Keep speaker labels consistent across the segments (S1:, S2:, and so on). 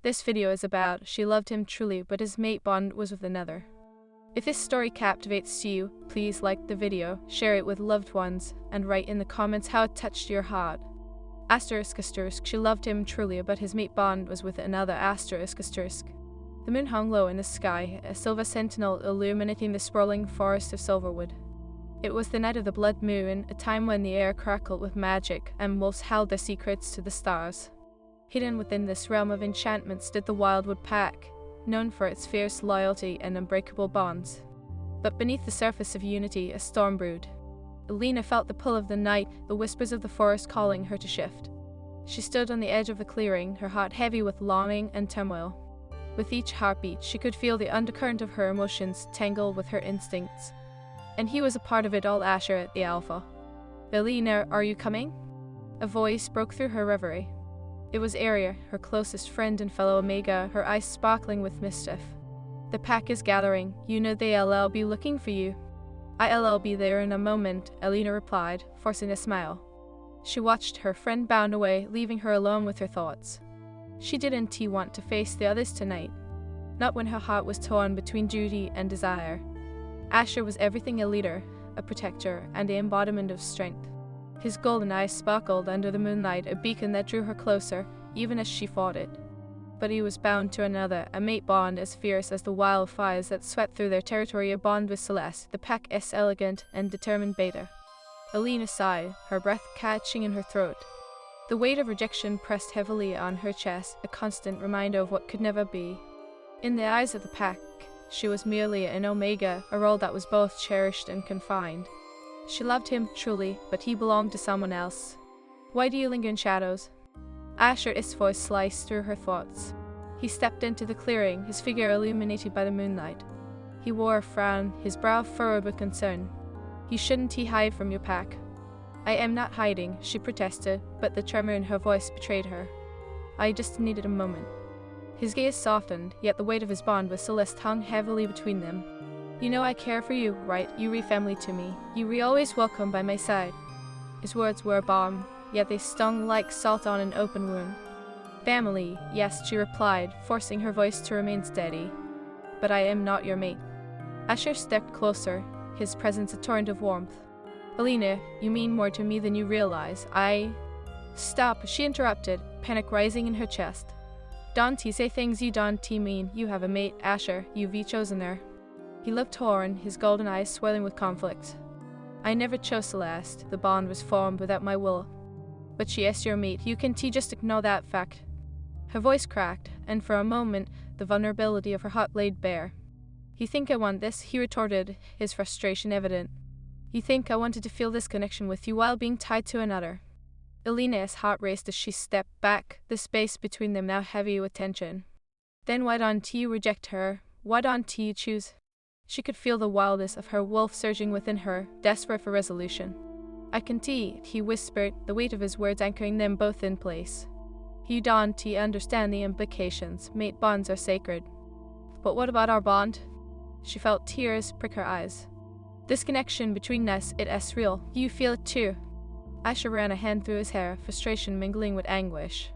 S1: This video is about she loved him truly, but his mate bond was with another. If this story captivates you, please like the video, share it with loved ones, and write in the comments how it touched your heart. Asterisk asterisk, she loved him truly, but his mate bond was with another. Asterisk asterisk. The moon hung low in the sky, a silver sentinel illuminating the sprawling forest of Silverwood. It was the night of the blood moon, a time when the air crackled with magic, and wolves held their secrets to the stars. Hidden within this realm of enchantment stood the Wildwood Pack, known for its fierce loyalty and unbreakable bonds. But beneath the surface of unity, a storm brewed. Alina felt the pull of the night, the whispers of the forest calling her to shift. She stood on the edge of the clearing, her heart heavy with longing and turmoil. With each heartbeat, she could feel the undercurrent of her emotions tangle with her instincts. And he was a part of it all. Asher, the Alpha. Alina, are you coming? A voice broke through her reverie. It was Aria, her closest friend and fellow Omega, her eyes sparkling with mischief. The pack is gathering. You know they'll be looking for you. I'll be there in a moment, Alina replied, forcing a smile. She watched her friend bound away, leaving her alone with her thoughts. She didn't want to face the others tonight. Not when her heart was torn between duty and desire. Asher was everything: a leader, a protector, and the embodiment of strength. His golden eyes sparkled under the moonlight, a beacon that drew her closer, even as she fought it. But he was bound to another, a mate bond as fierce as the wildfires that swept through their territory, a bond with Celeste, the pack's elegant and determined beta. Alina sighed, her breath catching in her throat. The weight of rejection pressed heavily on her chest, a constant reminder of what could never be. In the eyes of the pack, she was merely an Omega, a role that was both cherished and confined. She loved him truly, but he belonged to someone else. Why do you linger in shadows? Asher's voice sliced through her thoughts. He stepped into the clearing, his figure illuminated by the moonlight. He wore a frown, his brow furrowed with concern. Shouldn't he hide from your pack? I am not hiding, she protested, but the tremor in her voice betrayed her. I just needed a moment. His gaze softened, yet the weight of his bond with Celeste hung heavily between them. You know I care for you, right? You re family to me. You re always welcome by my side. His words were a balm, yet they stung like salt on an open wound. Family, yes, she replied, forcing her voice to remain steady. But I am not your mate. Asher stepped closer, his presence a torrent of warmth. Alina, you mean more to me than you realize. Stop, she interrupted, panic rising in her chest. Don't say things you don't mean. You have a mate, Asher. You've chosen her. He looked torn, his golden eyes swelling with conflict. I never chose Celeste. The bond was formed without my will. But she is your mate. You can just ignore that fact. Her voice cracked, and for a moment, the vulnerability of her heart laid bare. You think I want this? He retorted, his frustration evident. You think I wanted to feel this connection with you while being tied to another? Alina's heart raced as she stepped back, the space between them now heavy with tension. Then why don't you reject her? Why don't you choose? She could feel the wildness of her wolf surging within her, desperate for resolution. I can he whispered, the weight of his words anchoring them both in place. You don't understand the implications. Mate bonds are sacred. But what about our bond? She felt tears prick her eyes. This connection between us, it is real. You feel it too. Asher ran a hand through his hair, frustration mingling with anguish.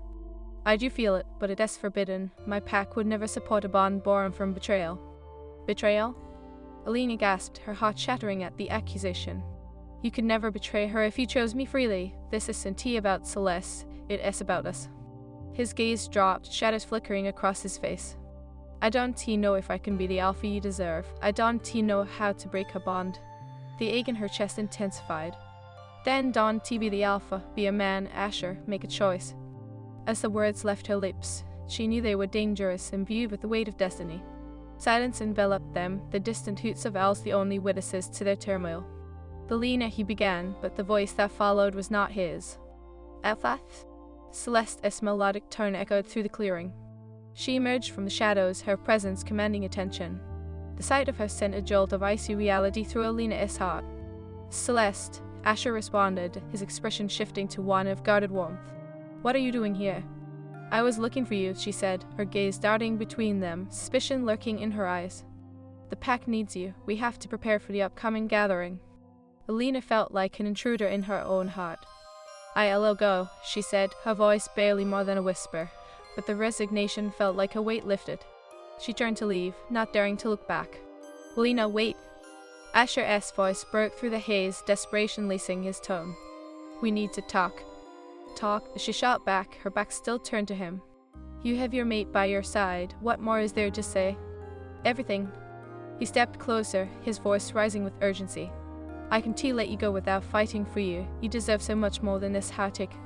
S1: I do feel it, but it is forbidden. My pack would never support a bond born from betrayal. Betrayal? Alina gasped, her heart shattering at the accusation. You could never betray her if you chose me freely. This isn't about Celeste, it is about us. His gaze dropped, shadows flickering across his face. I don't know if I can be the alpha you deserve. I don't know how to break a bond. The ache in her chest intensified. Then don't be the alpha, be a man, Asher, make a choice. As the words left her lips, she knew they were dangerous, imbued with the weight of destiny. Silence enveloped them, the distant hoots of owls the only witnesses to their turmoil. Alina, he began, but the voice that followed was not his. Alpha? Celeste's melodic tone echoed through the clearing. She emerged from the shadows, her presence commanding attention. The sight of her sent a jolt of icy reality through Alina's heart. Celeste, Asher responded, his expression shifting to one of guarded warmth. What are you doing here? I was looking for you, she said, her gaze darting between them, suspicion lurking in her eyes. The pack needs you. We have to prepare for the upcoming gathering. Alina felt like an intruder in her own heart. I'll go, she said, her voice barely more than a whisper. but the resignation felt like a weight lifted. She turned to leave, not daring to look back. "Alina, wait." Asher's voice broke through the haze, desperation lacing his tone. "We need to talk." "Talk?" she shot back, her back still turned to him. "You have your mate by your side. What more is there to say?" "Everything." He stepped closer, his voice rising with urgency. "I can't let you go without fighting for you. You deserve so much more than this heartache."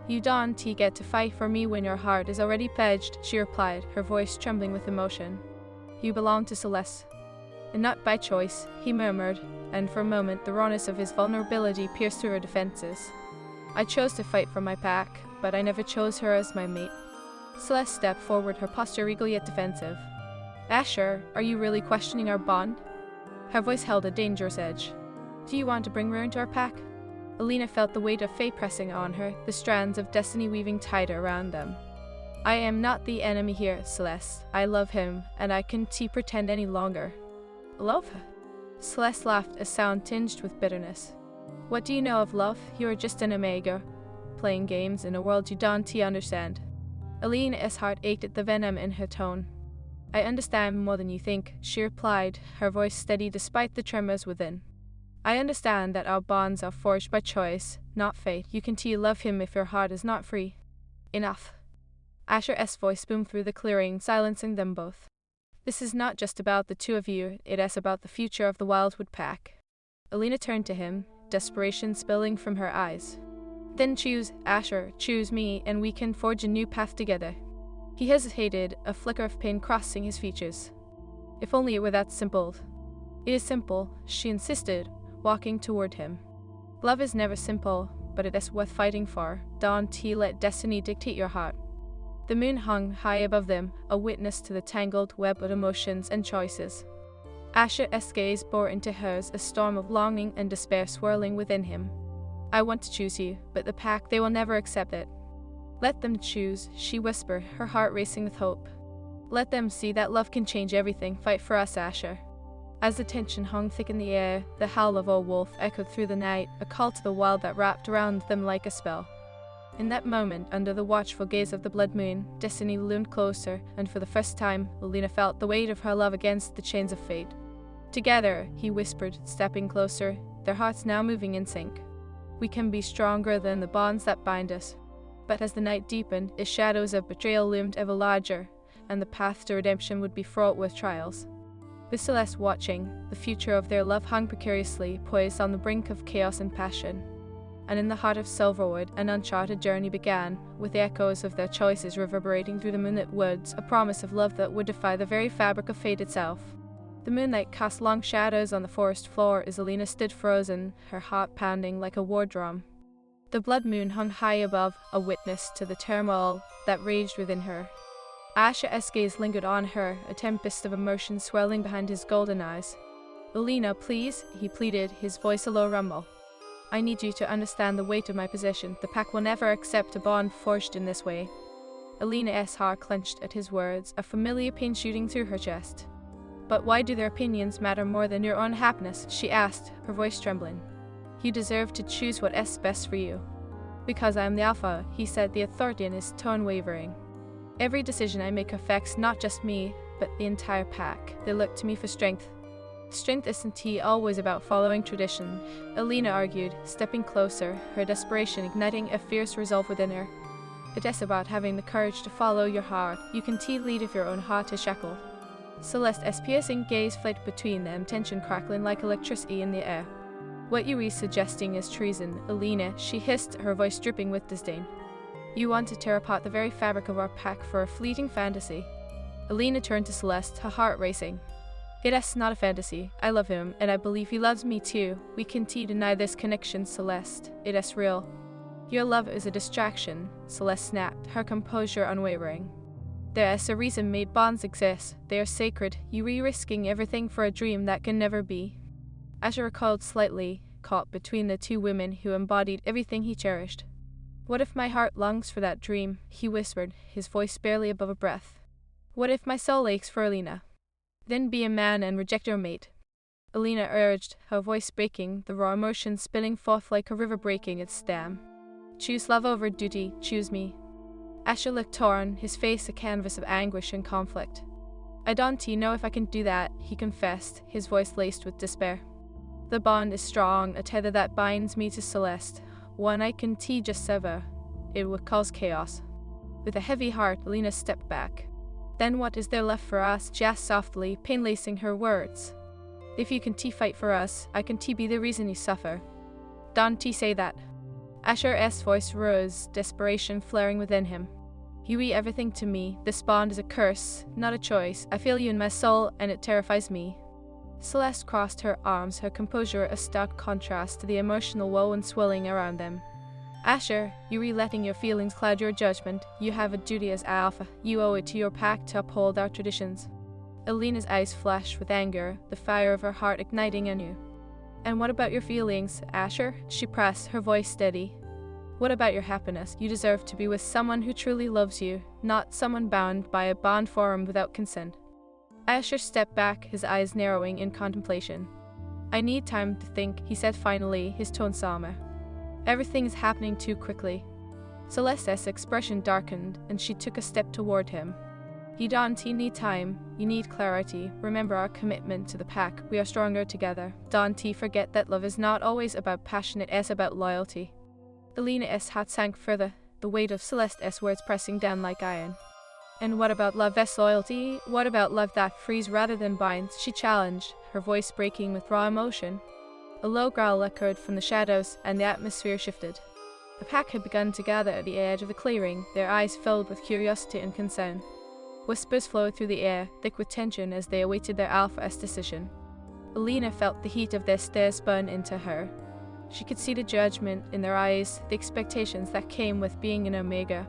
S1: "You don't get to fight for me when your heart is already pledged," she replied, her voice trembling with emotion. "You belong to Celeste." "And not by choice," he murmured, and for a moment the rawness of his vulnerability pierced through her defenses. "I chose to fight for my pack, but I never chose her as my mate." Celeste stepped forward, her posture regal yet defensive. "Asher, are you really questioning our bond?" Her voice held a dangerous edge. "Do you want to bring ruin to our pack?" Alina felt the weight of fate pressing on her, the strands of destiny weaving tighter around them. "I am not the enemy here, Celeste. I love him, and I can't pretend any longer." "Love?" Celeste laughed, a sound tinged with bitterness. "What do you know of love? You are just an omega, playing games in a world you don't understand." Alina's heart ached at the venom in her tone. "I understand more than you think," she replied, her voice steady despite the tremors within. "I understand that our bonds are forged by choice, not fate. You can love him if your heart is not free." "Enough." Asher's voice boomed through the clearing, silencing them both. "This is not just about the two of you, it is about the future of the Wildwood pack." Alina turned to him, desperation spilling from her eyes. "Then choose, Asher, choose me, and we can forge a new path together." He hesitated, a flicker of pain crossing his features. "If only it were that simple." "It is simple," she insisted, walking toward him. "Love is never simple, but it is worth fighting for. Don't let destiny dictate your heart." The moon hung high above them, a witness to the tangled web of emotions and choices. Asher's gaze bore into hers, a storm of longing and despair swirling within him. "I want to choose you, but the pack, they will never accept it." "Let them choose," she whispered, her heart racing with hope. "Let them see that love can change everything. Fight for us, Asher." As the tension hung thick in the air, the howl of a wolf echoed through the night, a call to the wild that wrapped around them like a spell. In that moment, under the watchful gaze of the blood moon, destiny loomed closer, and for the first time, Alina felt the weight of her love against the chains of fate. "Together," he whispered, stepping closer, their hearts now moving in sync. "We can be stronger than the bonds that bind us." But as the night deepened, the shadows of betrayal loomed ever larger, and the path to redemption would be fraught with trials. With Celeste watching, the future of their love hung precariously, poised on the brink of chaos and passion. And in the heart of Silverwood, an uncharted journey began, with the echoes of their choices reverberating through the moonlit woods, a promise of love that would defy the very fabric of fate itself. The moonlight cast long shadows on the forest floor as Alina stood frozen, her heart pounding like a war drum. The blood moon hung high above, a witness to the turmoil that raged within her. Asher's gaze lingered on her, a tempest of emotion swirling behind his golden eyes. "Alina, please," he pleaded, his voice a low rumble. "I need you to understand the weight of my position. The pack will never accept a bond forged in this way." Alina's heart clenched at his words, a familiar pain shooting through her chest. "But why do their opinions matter more than your own happiness?" she asked, her voice trembling. "You deserve to choose what is best for you." "Because I am the alpha," he said, the authority in his tone wavering. "Every decision I make affects not just me, but the entire pack. They look to me for strength." "Strength isn't always about following tradition," Alina argued, stepping closer, her desperation igniting a fierce resolve within her. "It is about having the courage to follow your heart. You can lead if your own heart is shackled." Celeste's piercing gaze fled between them, tension crackling like electricity in the air. "What you are suggesting is treason, Alina," she hissed, her voice dripping with disdain. "You want to tear apart the very fabric of our pack for a fleeting fantasy." Alina turned to Celeste, her heart racing. "It is not a fantasy. I love him, and I believe he loves me too. We can't deny this connection, Celeste. It is real." "Your love is a distraction," Celeste snapped, her composure unwavering. "There is a reason made bonds exist. They are sacred. You are risking everything for a dream that can never be." Asher recoiled slightly, caught between the two women who embodied everything he cherished. "What if my heart longs for that dream?" he whispered, his voice barely above a breath. "What if my soul aches for Alina?" "Then be a man and reject your mate," Alina urged, her voice breaking, the raw emotion spilling forth like a river breaking its dam. "Choose love over duty. Choose me." Asher looked torn, his face a canvas of anguish and conflict. "I don't know if I can do that," he confessed, his voice laced with despair. "The bond is strong, a tether that binds me to Celeste, one I can just sever. It would cause chaos." With a heavy heart, Alina stepped back. "Then what is there left for us?" she asked softly, pain lacing her words. "If you can fight for us, I can be the reason you suffer." "Don't say that." Asher's voice rose, desperation flaring within him. "You owe everything to me. This bond is a curse, not a choice. I feel you in my soul, and it terrifies me." Celeste crossed her arms, her composure a stark contrast to the emotional woe and swelling around them. "Asher, you're letting your feelings cloud your judgment. You have a duty as Alpha. You owe it to your pack to uphold our traditions." Alina's eyes flashed with anger, the fire of her heart igniting anew. "And what about your feelings, Asher?" she pressed, her voice steady. "What about your happiness? You deserve to be with someone who truly loves you, not someone bound by a bond formed without consent." Asher stepped back, his eyes narrowing in contemplation. "I need time to think," he said finally, his tone somber. "Everything is happening too quickly." Celeste's expression darkened, and she took a step toward him. "You don't need time, you need clarity. Remember our commitment to the pack. We are stronger together. Don't forget that love is not always about passion, it is about loyalty." Alina's heart sank further, the weight of Celeste's words pressing down like iron. "And what about love as loyalty? What about love that frees rather than binds?" she challenged, her voice breaking with raw emotion. A low growl echoed from the shadows, and the atmosphere shifted. The pack had begun to gather at the edge of the clearing, their eyes filled with curiosity and concern. Whispers flowed through the air, thick with tension as they awaited their Alpha's decision. Alina felt the heat of their stares burn into her. She could see the judgment in their eyes, the expectations that came with being an Omega.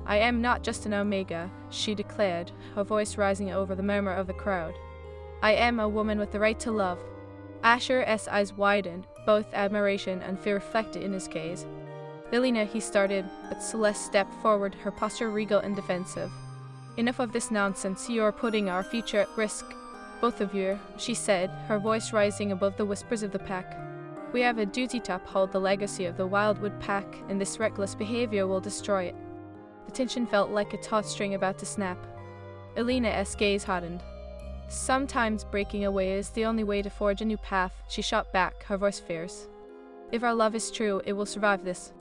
S1: "I am not just an Omega," she declared, her voice rising over the murmur of the crowd. "I am a woman with the right to love." Asher's eyes widened, both admiration and fear reflected in his gaze. "Alina," he started, but Celeste stepped forward, her posture regal and defensive. "Enough of this nonsense, you are putting our future at risk. Both of you," she said, her voice rising above the whispers of the pack. "We have a duty to uphold the legacy of the Wildwood pack, and this reckless behavior will destroy it." The tension felt like a taut string about to snap. Alina's gaze hardened. "Sometimes breaking away is the only way to forge a new path," she shot back, her voice fierce. "If our love is true, it will survive this."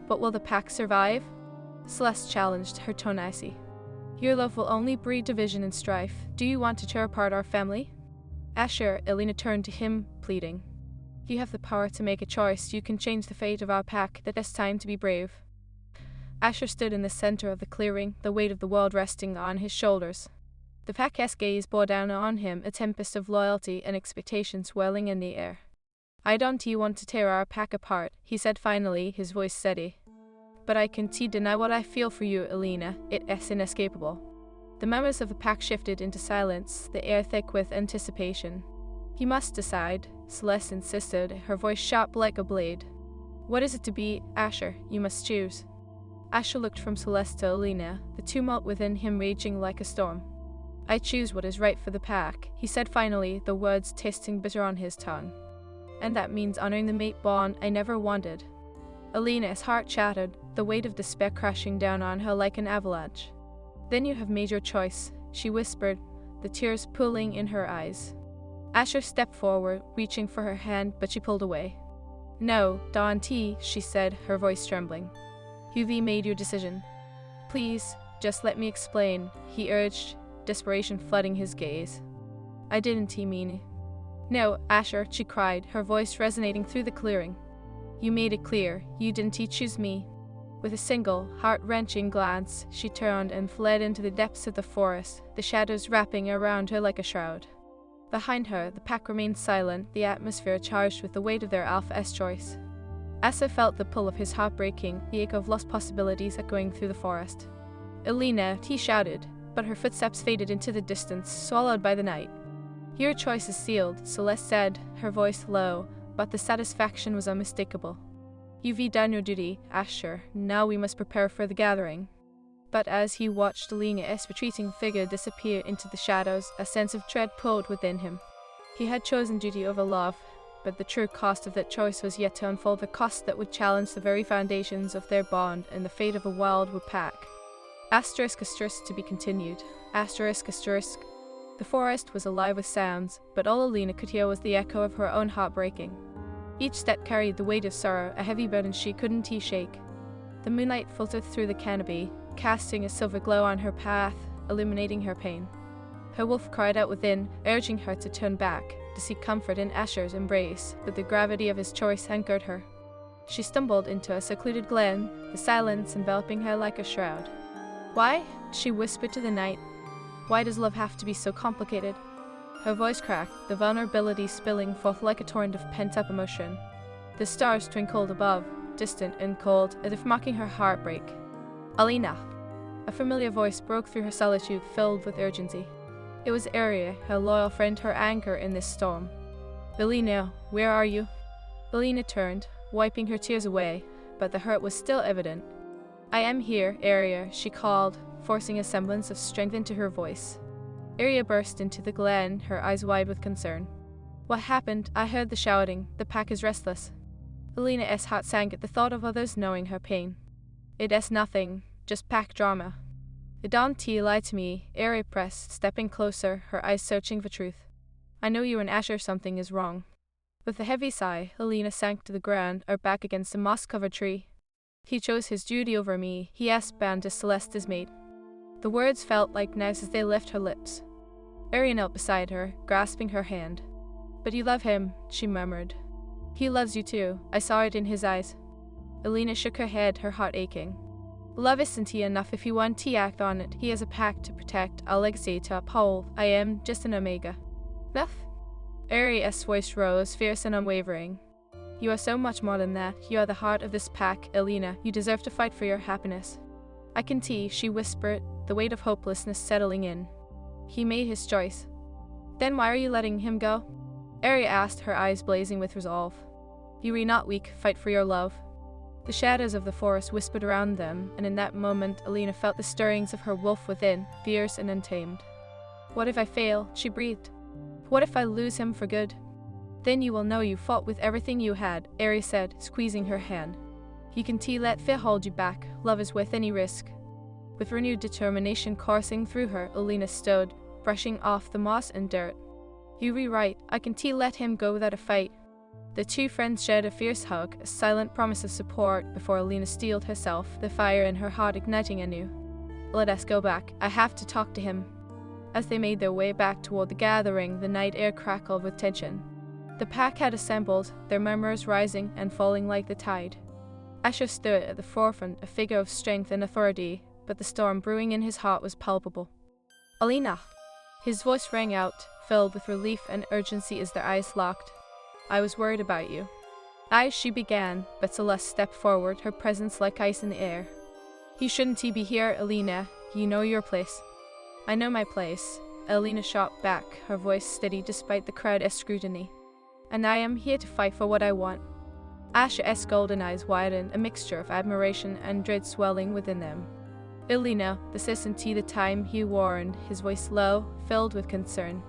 S1: "But will the pack survive?" Celeste challenged, her tone icy. "Your love will only breed division and strife. Do you want to tear apart our family?" "Asher," Alina turned to him, pleading. "You have the power to make a choice. You can change the fate of our pack. That is time to be brave." Asher stood in the center of the clearing, the weight of the world resting on his shoulders. The pack's gaze bore down on him, a tempest of loyalty and expectation swirling in the air. "I don't want to tear our pack apart," he said finally, his voice steady. "But I can't deny what I feel for you, Alina. It is inescapable." The members of the pack shifted into silence, the air thick with anticipation. "You must decide," Celeste insisted, her voice sharp like a blade. "What is it to be, Asher? You must choose." Asher looked from Celeste to Alina, the tumult within him raging like a storm. "I choose what is right for the pack," he said finally, the words tasting bitter on his tongue. "And that means honoring the mate bond I never wanted." Alina's heart shattered, the weight of despair crashing down on her like an avalanche. "Then you have made your choice," she whispered, the tears pooling in her eyes. Asher stepped forward, reaching for her hand, but she pulled away. "No, Daunty," she said, her voice trembling. "You've made your decision. Please, just let me explain," he urged, desperation flooding his gaze. "I didn't mean." "No, Asher," she cried, her voice resonating through the clearing. "You made it clear. You didn't choose me." With a single, heart-wrenching glance, she turned and fled into the depths of the forest, the shadows wrapping around her like a shroud. Behind her, the pack remained silent, the atmosphere charged with the weight of their Alpha's choice. Asa felt the pull of his heart breaking, the ache of lost possibilities echoing through the forest. "Alina," he shouted, but her footsteps faded into the distance, swallowed by the night. "Your choice is sealed," Celeste said, her voice low, but the satisfaction was unmistakable. "You've done your duty, Asher. Now we must prepare for the gathering." But as he watched Alina's retreating figure disappear into the shadows, a sense of dread pulled within him. He had chosen duty over love, but the true cost of that choice was yet to unfold, the cost that would challenge the very foundations of their bond and the fate of a Wildwood pack. Asterisk asterisk to be continued. Asterisk asterisk. The forest was alive with sounds, but all Alina could hear was the echo of her own heart breaking. Each step carried the weight of sorrow, a heavy burden she couldn't shake. The moonlight filtered through the canopy, casting a silver glow on her path, illuminating her pain. Her wolf cried out within, urging her to turn back, to seek comfort in Asher's embrace, but the gravity of his choice anchored her. She stumbled into a secluded glen, the silence enveloping her like a shroud. "Why?" she whispered to the night. "Why does love have to be so complicated?" Her voice cracked, the vulnerability spilling forth like a torrent of pent-up emotion. The stars twinkled above, distant and cold, as if mocking her heartbreak. "Alina!" A familiar voice broke through her solitude, filled with urgency. It was Aria, her loyal friend, her anchor in this storm. "Alina, where are you?" Alina turned, wiping her tears away, but the hurt was still evident. "I am here, Aria," she called, forcing a semblance of strength into her voice. Aria burst into the glen, her eyes wide with concern. "What happened? I heard the shouting. The pack is restless." Alina's heart sank at the thought of others knowing her pain. "It's nothing, just pack drama." "Don't lie to me," Aria pressed, stepping closer, her eyes searching for truth. "I know you and Asher. Something is wrong." With a heavy sigh, Alina sank to the ground, her back against a moss-covered tree. "He chose his duty over me," he asked banned to Celeste's mate. The words felt like knives as they left her lips. Aria knelt beside her, grasping her hand. "But you love him," she murmured. "He loves you too. I saw it in his eyes." Alina shook her head, her heart aching. "Love isn't enough if you want to act on it. He has a pact to protect, a legacy to uphold. I am just an omega." "Enough?" Aria's voice rose, fierce and unwavering. "You are so much more than that. You are the heart of this pack, Alina. You deserve to fight for your happiness." "I can see," she whispered, the weight of hopelessness settling in. "He made his choice." "Then why are you letting him go?" Aria asked, her eyes blazing with resolve. "You are not weak. Fight for your love." The shadows of the forest whispered around them, and in that moment Alina felt the stirrings of her wolf within, fierce and untamed. "What if I fail?" she breathed. "What if I lose him for good?" "Then you will know you fought with everything you had," Aria said, squeezing her hand. "You can let fear hold you back. Love is worth any risk." With renewed determination coursing through her, Alina stood, brushing off the moss and dirt. "You were right. I can let him go without a fight." The two friends shared a fierce hug, a silent promise of support, before Alina steeled herself, the fire in her heart igniting anew. "Let us go back. I have to talk to him." As they made their way back toward the gathering, the night air crackled with tension. The pack had assembled, their murmurs rising and falling like the tide. Asher stood at the forefront, a figure of strength and authority, but the storm brewing in his heart was palpable. "Alina!" His voice rang out, filled with relief and urgency as their eyes locked. "I was worried about you." She began, but Celeste stepped forward, her presence like ice in the air. "You shouldn't be here, Alina. You know your place." "I know my place." Alina shot back, her voice steady despite the crowd's scrutiny. "And I am here to fight for what I want." Asher's golden eyes widened, a mixture of admiration and dread swelling within them. "Alina, this isn't the time," he warned, his voice low, filled with concern.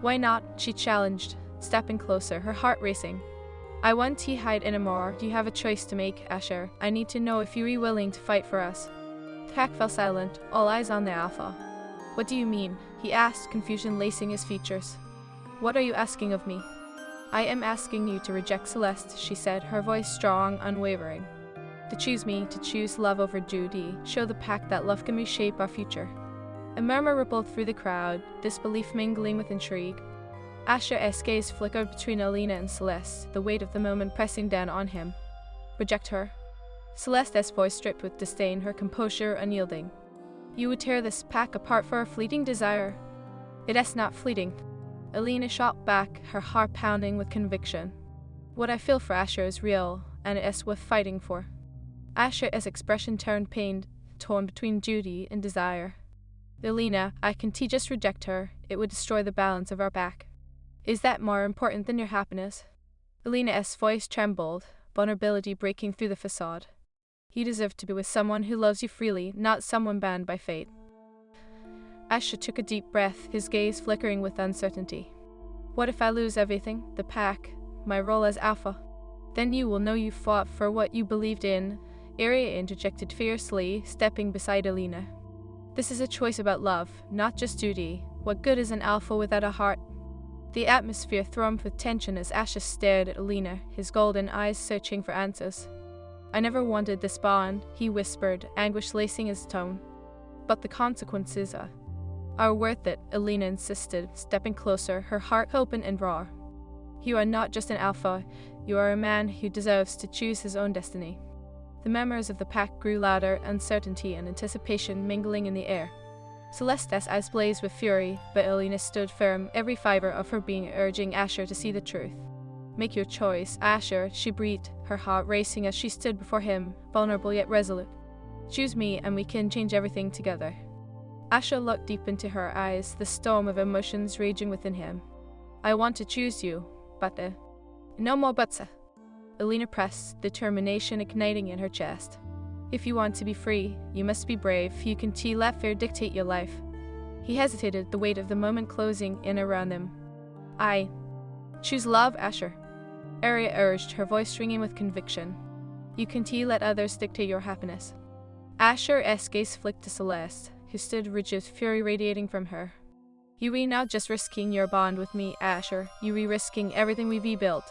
S1: "Why not?" she challenged, stepping closer, her heart racing. "I want to hide anymore. You have a choice to make, Asher. I need to know if you are willing to fight for us." The pack fell silent, all eyes on the alpha. "What do you mean?" he asked, confusion lacing his features. "What are you asking of me?" "I am asking you to reject Celeste," she said, her voice strong, unwavering. "To choose me, to choose love over duty, show the pack that love can reshape our future." A murmur rippled through the crowd, disbelief mingling with intrigue. Asher's gaze flickered between Alina and Celeste, the weight of the moment pressing down on him. "Reject her?" Celeste's voice stripped with disdain, her composure unyielding. "You would tear this pack apart for a fleeting desire." "It is not fleeting." Alina shot back, her heart pounding with conviction. "What I feel for Asher is real, and it is worth fighting for." Asher's expression turned pained, torn between duty and desire. "Alina, I can just reject her. It would destroy the balance of our pack." "Is that more important than your happiness?" Alina's voice trembled, vulnerability breaking through the facade. "You deserve to be with someone who loves you freely, not someone bound by fate." Asher took a deep breath, his gaze flickering with uncertainty. "What if I lose everything? The pack, my role as alpha?" "Then you will know you fought for what you believed in," Aria interjected fiercely, stepping beside Alina. This is a choice about love, not just duty. What good is an alpha without a heart? The atmosphere thrummed with tension as Asher stared at Alina, his golden eyes searching for answers. I never wanted this bond, he whispered, anguish lacing his tone. But the consequences are worth it, Alina insisted, stepping closer, her heart open and raw. You are not just an alpha, you are a man who deserves to choose his own destiny. The members of the pack grew louder, uncertainty and anticipation mingling in the air. Celeste's eyes blazed with fury, but Alina stood firm, every fiber of her being urging Asher to see the truth. Make your choice, Asher, she breathed, her heart racing as she stood before him, vulnerable yet resolute. Choose me and we can change everything together. Asher looked deep into her eyes, the storm of emotions raging within him. I want to choose you, but no more buts. Alina pressed, determination igniting in her chest. If you want to be free, you must be brave. You can let fear dictate your life. He hesitated, the weight of the moment closing in around them. I choose love, Asher. Arya urged, her voice ringing with conviction. You can let others dictate your happiness. Asher's gaze flicked to Celeste, who stood rigid, fury radiating from her. You are not just risking your bond with me, Asher. You are risking everything we've rebuilt.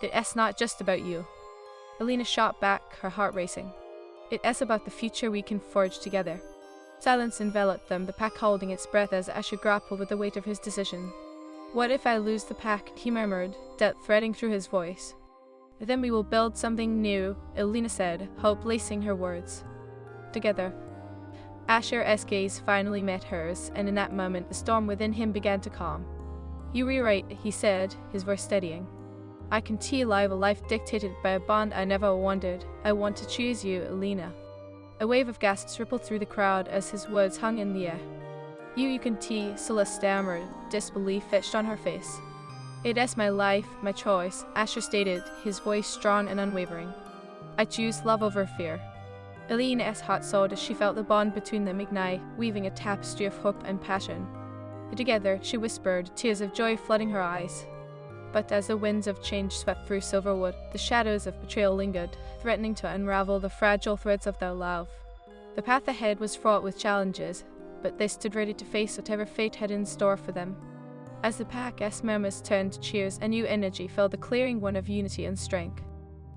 S1: It's not just about you. Alina shot back, her heart racing. It's about the future we can forge together. Silence enveloped them, the pack holding its breath as Asher grappled with the weight of his decision. What if I lose the pack? He murmured, doubt threading through his voice. Then we will build something new, Alina said, hope lacing her words. Together. Asher's gaze finally met hers, and in that moment the storm within him began to calm. You were right, he said, his voice steadying. I can live a life dictated by a bond I never wanted. I want to choose you, Alina. A wave of gasps rippled through the crowd as his words hung in the air. You can Celeste stammered, disbelief etched on her face. It is my life, my choice, Asher stated, his voice strong and unwavering. I choose love over fear. Alina's heart soared as she felt the bond between them ignite, weaving a tapestry of hope and passion. Together, she whispered, tears of joy flooding her eyes. But as the winds of change swept through Silverwood, the shadows of betrayal lingered, threatening to unravel the fragile threads of their love. The path ahead was fraught with challenges, but they stood ready to face whatever fate had in store for them. As the pack's murmurs turned to cheers, a new energy filled the clearing, one of unity and strength.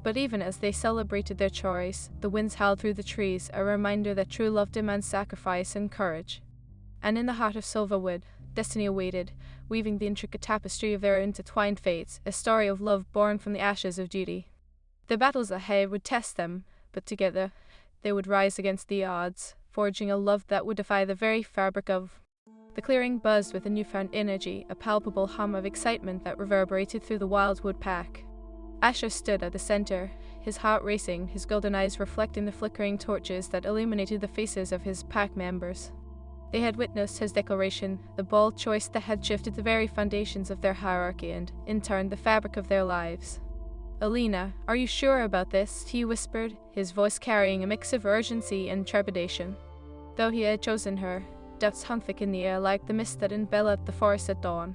S1: But even as they celebrated their choice, the winds howled through the trees, a reminder that true love demands sacrifice and courage. And in the heart of Silverwood, destiny awaited, weaving the intricate tapestry of their intertwined fates, a story of love born from the ashes of duty. The battles ahead would test them, but together they would rise against the odds, forging a love that would defy the very fabric of. The clearing buzzed with a newfound energy, a palpable hum of excitement that reverberated through the wildwood pack. Asher stood at the center, his heart racing, his golden eyes reflecting the flickering torches that illuminated the faces of his pack members. They had witnessed his declaration, the bold choice that had shifted the very foundations of their hierarchy and, in turn, the fabric of their lives. Alina, are you sure about this? He whispered, his voice carrying a mix of urgency and trepidation. Though he had chosen her, doubts hung thick in the air like the mist that enveloped the forest at dawn.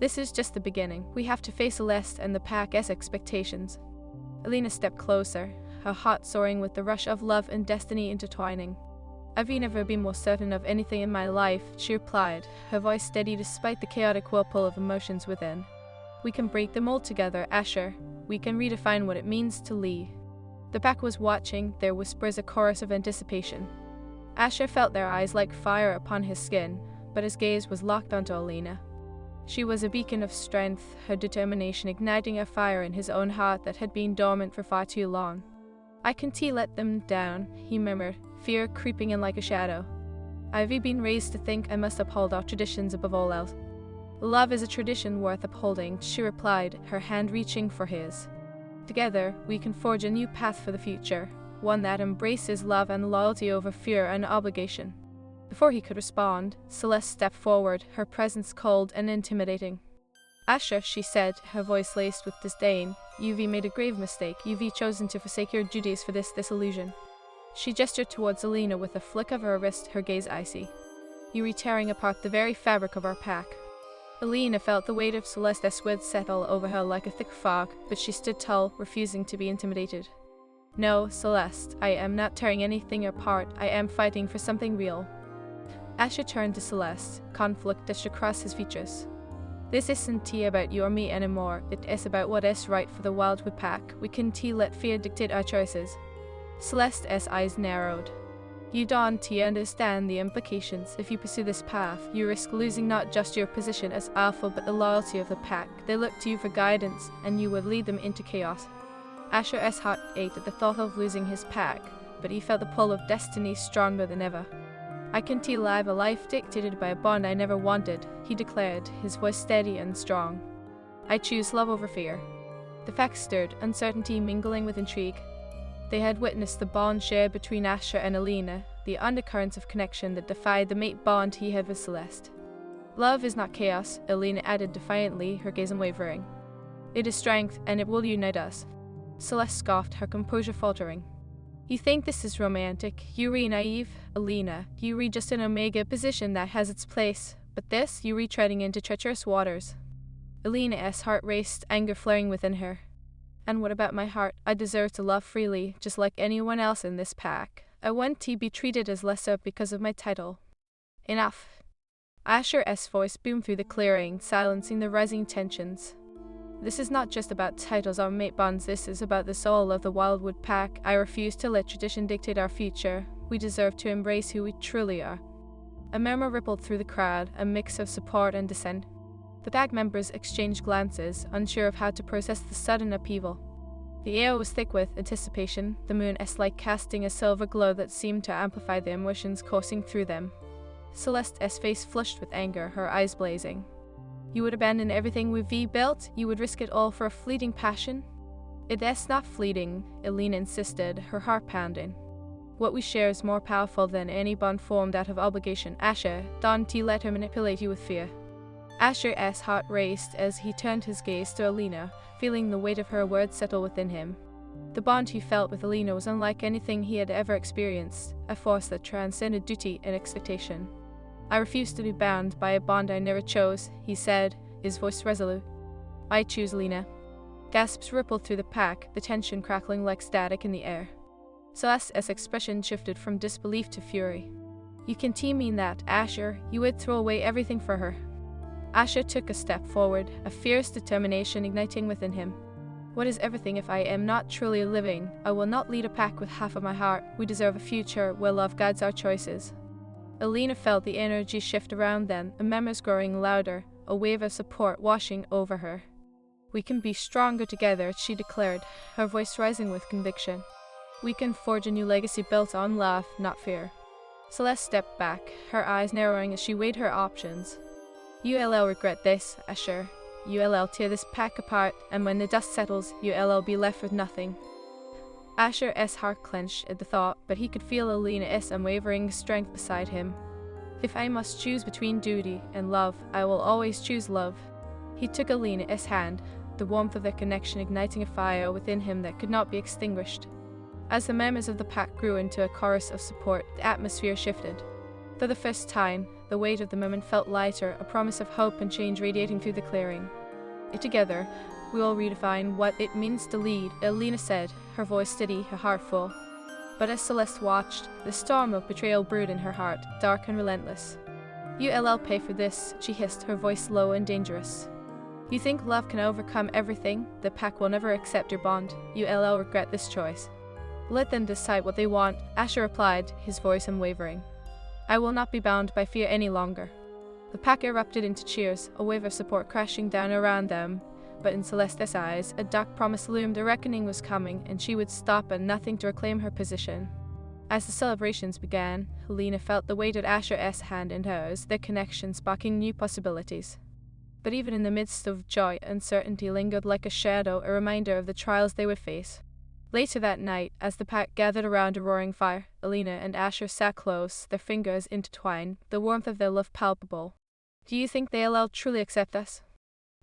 S1: This is just the beginning. We have to face Celeste and the pack's expectations. Alina stepped closer, her heart soaring with the rush of love and destiny intertwining. I've never been more certain of anything in my life, she replied, her voice steady despite the chaotic whirlpool of emotions within. We can break the mold together, Asher. We can redefine what it means to lead. The pack was watching, their whispers a chorus of anticipation. Asher felt their eyes like fire upon his skin, but his gaze was locked onto Alina. She was a beacon of strength, her determination igniting a fire in his own heart that had been dormant for far too long. I can let them down, he murmured, fear creeping in like a shadow. I've been raised to think I must uphold our traditions above all else. Love is a tradition worth upholding, she replied, her hand reaching for his. Together, we can forge a new path for the future, one that embraces love and loyalty over fear and obligation. Before he could respond, Celeste stepped forward, her presence cold and intimidating. Asher, she said, her voice laced with disdain, you've made a grave mistake. You've chosen to forsake your duties for this disillusion. She gestured towards Alina with a flick of her wrist, her gaze icy. You are tearing apart the very fabric of our pack. Alina felt the weight of Celeste's words settle over her like a thick fog, but she stood tall, refusing to be intimidated. No, Celeste, I am not tearing anything apart. I am fighting for something real. Asher turned to Celeste, conflict dashed across his features. This isn't about you or me anymore, it is about what is right for the Wildwood Pack. We can't let fear dictate our choices. Celeste's eyes narrowed. You don't understand the implications. If you pursue this path, you risk losing not just your position as alpha but the loyalty of the pack. They look to you for guidance, and you would lead them into chaos. Asher's heart ached at the thought of losing his pack, but he felt the pull of destiny stronger than ever. I can't live a life dictated by a bond I never wanted, he declared, his voice steady and strong. I choose love over fear. The facts stirred, uncertainty mingling with intrigue. They had witnessed the bond shared between Asher and Alina, the undercurrents of connection that defied the mate bond he had with Celeste. Love is not chaos, Alina added defiantly, her gaze unwavering. It is strength, and it will unite us. Celeste scoffed, her composure faltering. You think this is romantic? You re naive, Alina. You re just an omega position that has its place, but this you re treading into treacherous waters. Alina's heart raced, anger flaring within her. And what about my heart? I deserve to love freely, just like anyone else in this pack. I want to be treated as lesser because of my title. Enough. Asher's voice boomed through the clearing, silencing the rising tensions. This is not just about titles or mate bonds, this is about the soul of the Wildwood Pack. I refuse to let tradition dictate our future. We deserve to embrace who we truly are. A murmur rippled through the crowd, a mix of support and dissent. The pack members exchanged glances, unsure of how to process the sudden upheaval. The air was thick with anticipation, the moon's light casting a silver glow that seemed to amplify the emotions coursing through them. Celeste's face flushed with anger, her eyes blazing. You would abandon everything we've built? You would risk it all for a fleeting passion? It is not fleeting, Alina insisted, her heart pounding. What we share is more powerful than any bond formed out of obligation. Asher, don't let her manipulate you with fear. Asher's heart raced as he turned his gaze to Alina, feeling the weight of her words settle within him. The bond he felt with Alina was unlike anything he had ever experienced, a force that transcended duty and expectation. I refuse to be bound by a bond I never chose, he said, his voice resolute. I choose Alina. Gasps rippled through the pack, the tension crackling like static in the air. Celeste's expression shifted from disbelief to fury. You can mean that, Asher? You would throw away everything for her? Asher took a step forward, a fierce determination igniting within him. What is everything if I am not truly living? I will not lead a pack with half of my heart. We deserve a future where love guides our choices. Alina felt the energy shift around them, the murmurs growing louder, a wave of support washing over her. We can be stronger together, she declared, her voice rising with conviction. We can forge a new legacy built on love, not fear. Celeste stepped back, her eyes narrowing as she weighed her options. You'll regret this, Asher. You'll tear this pack apart, and when the dust settles, you'll be left with nothing. Asher's heart clenched at the thought, but he could feel Alina's unwavering strength beside him. If I must choose between duty and love, I will always choose love. He took Alina's hand, the warmth of their connection igniting a fire within him that could not be extinguished. As the members of the pack grew into a chorus of support, the atmosphere shifted. For the first time, the weight of the moment felt lighter, a promise of hope and change radiating through the clearing. Together, we will redefine what it means to lead, Alina said, her voice steady, her heart full. But as Celeste watched, the storm of betrayal brewed in her heart, dark and relentless. You'll pay for this, she hissed, her voice low and dangerous. You think love can overcome everything? The pack will never accept your bond. You'll regret this choice. Let them decide what they want, Asher replied, his voice unwavering. I will not be bound by fear any longer. The pack erupted into cheers, a wave of support crashing down around them, but in Celeste's eyes, a dark promise loomed. A reckoning was coming, and she would stop at nothing to reclaim her position. As the celebrations began, Alina felt the weight of Asher's hand in hers, their connection sparking new possibilities. But even in the midst of joy, uncertainty lingered like a shadow, a reminder of the trials they would face. Later that night, as the pack gathered around a roaring fire, Alina and Asher sat close, their fingers intertwined, the warmth of their love palpable. Do you think they'll truly accept us?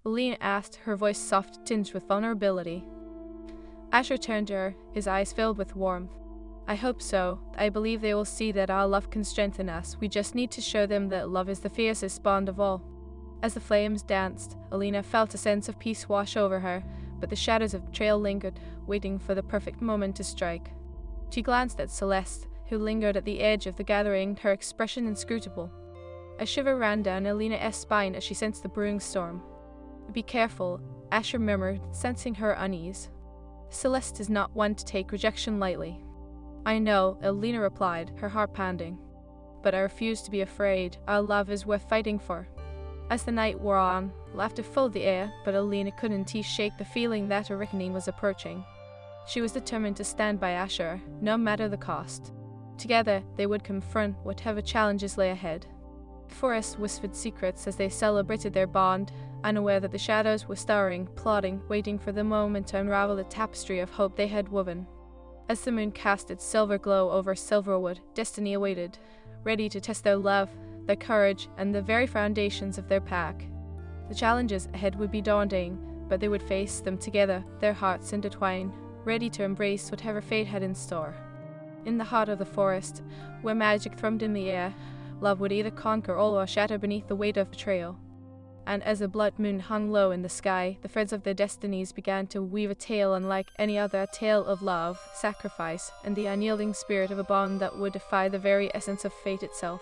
S1: Alina asked, her voice soft, tinged with vulnerability. Asher turned to her, his eyes filled with warmth. I hope so. I believe they will see that our love can strengthen us. We just need to show them that love is the fiercest bond of all. As the flames danced, Alina felt a sense of peace wash over her, but the shadows of betrayal lingered, waiting for the perfect moment to strike. She glanced at Celeste, who lingered at the edge of the gathering, her expression inscrutable. A shiver ran down Elena's spine as she sensed the brewing storm. "Be careful," Asher murmured, sensing her unease. "Celeste is not one to take rejection lightly." "I know," Elena replied, her heart pounding. "But I refuse to be afraid. Our love is worth fighting for." As the night wore on, laughter filled the air, but Elena couldn't shake the feeling that a reckoning was approaching. She was determined to stand by Asher, no matter the cost. Together, they would confront whatever challenges lay ahead. The forest whispered secrets as they celebrated their bond, unaware that the shadows were stirring, plotting, waiting for the moment to unravel the tapestry of hope they had woven. As the moon cast its silver glow over Silverwood, destiny awaited, ready to test their love, their courage, and the very foundations of their pack. The challenges ahead would be daunting, but they would face them together, their hearts intertwined, ready to embrace whatever fate had in store. In the heart of the forest, where magic thrummed in the air, love would either conquer all or shatter beneath the weight of betrayal. And as the blood moon hung low in the sky, the threads of their destinies began to weave a tale unlike any other, a tale of love, sacrifice, and the unyielding spirit of a bond that would defy the very essence of fate itself.